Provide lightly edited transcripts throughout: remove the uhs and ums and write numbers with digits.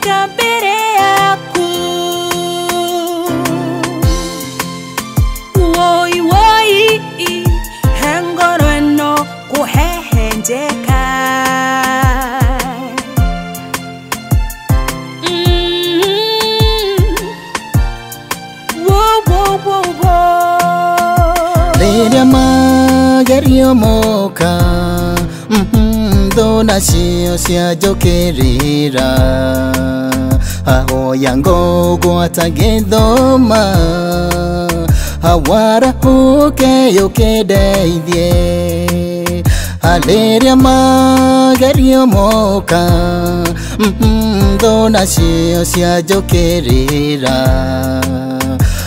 mbere yaku. Woi woi hengoro eno kuhehenjeka. Leria magario moka dona shio sia jokerira aho yango guatagedoma awara huke yokedeidie. Leria magario moka dona shio sia jokerira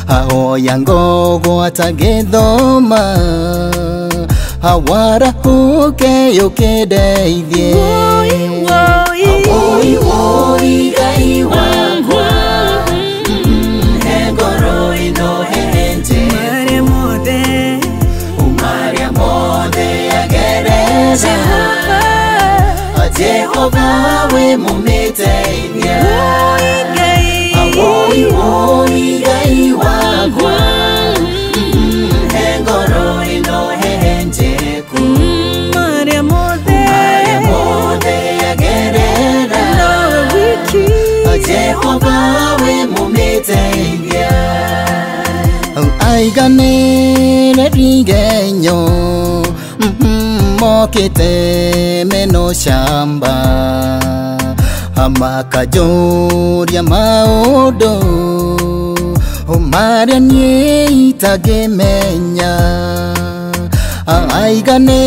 aho yango guatagedoma awara huke yokedeidie. Woi woi gai wakwa hengoro ino henje Maria mode agereza Jehova we mumeteidia. Woi woi gai wakwa hengoro ino henje ku Maria mode agereza Jehova we mumeteidia. Aigane rigenyo mokete meno shamba amakajoria maodo Maria nie itagemenya. Aigane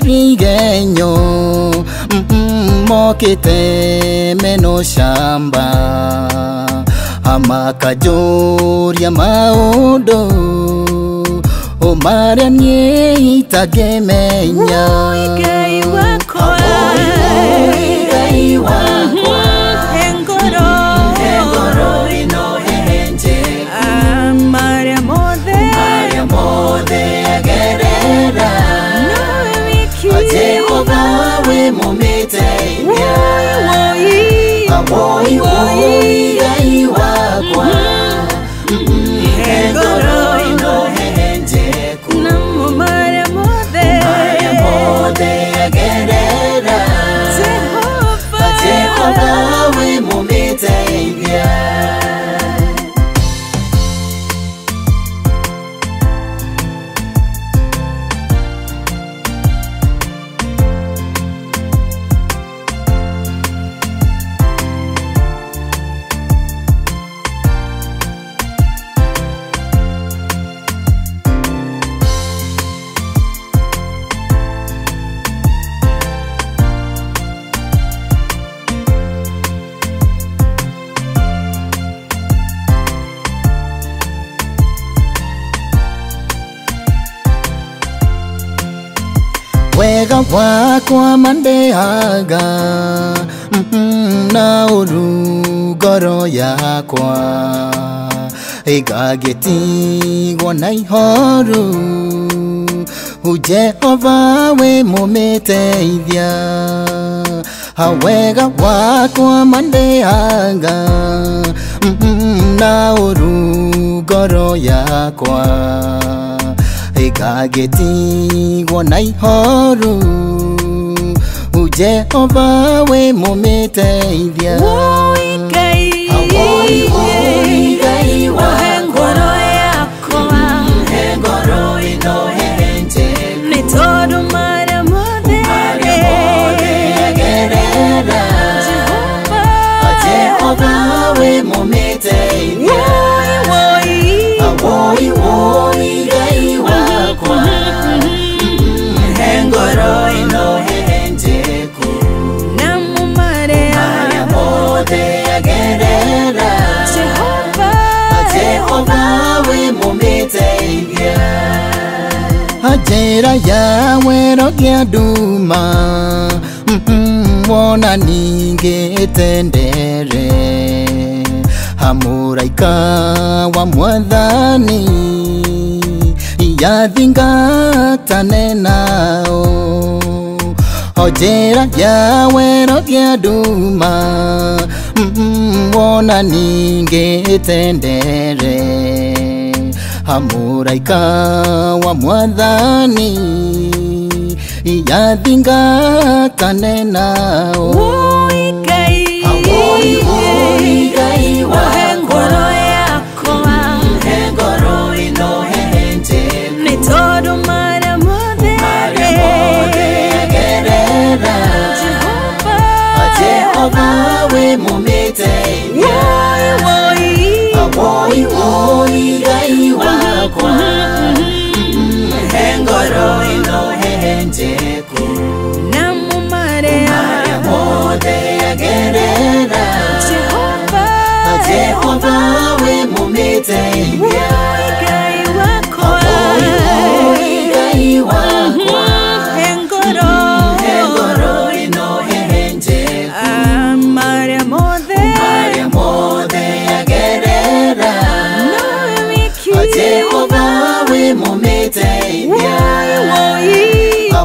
rigenyo mokete meno shamba amakajoria maodo Maria nie itagemenya. Gai wakwa hengoro ino henje Maria mode agerera Jehova we mumeteidia. Woi woi gai wakwa hengoro ino henje ku Maria mode agerera Jehova we mumeteidia. Wega wakwa mandeaga na urugoro yakwa igagetigwo na ihoru Jehova we mumeteidia. Wega wakwa mandeaga na urugoro yakwa igagetigwo na ihoru Jehova we mumeteidia. Woi gai hengoro yakwa hengoro ino henje Nitodo Maria mode agerera Jehova we mumeteidia. Woi woi gai wakwa hengoro ino henje ku Maria mode agerera Jehova we mumeteidia. Ajera yawe rogia duma wona ninge tendere Hamuraika wa mwadhani yathingatane nao. Ojera yawe rogia duma wona ningetendere hamuraika wa mwathani yathingatane nao Ngai wohe ngoro yakwa nĩ tondũ marĩa mothe Jehova we mũmĩteithia Woi Ngai wakwa he ngoro ĩno henjeku namo marĩa mothe agerera Jehova we mũmĩteithia Ngai wakwa Ngai wakwa he ngoro ĩno henjeku marĩa mothe agerera Jehova we mũmĩteithia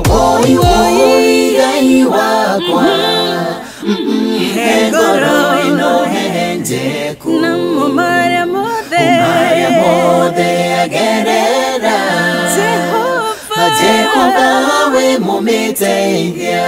Woi Ngai wakwa he ngoro ĩno henjeku namo marĩa mothe agerera Jehova we mũmĩteithia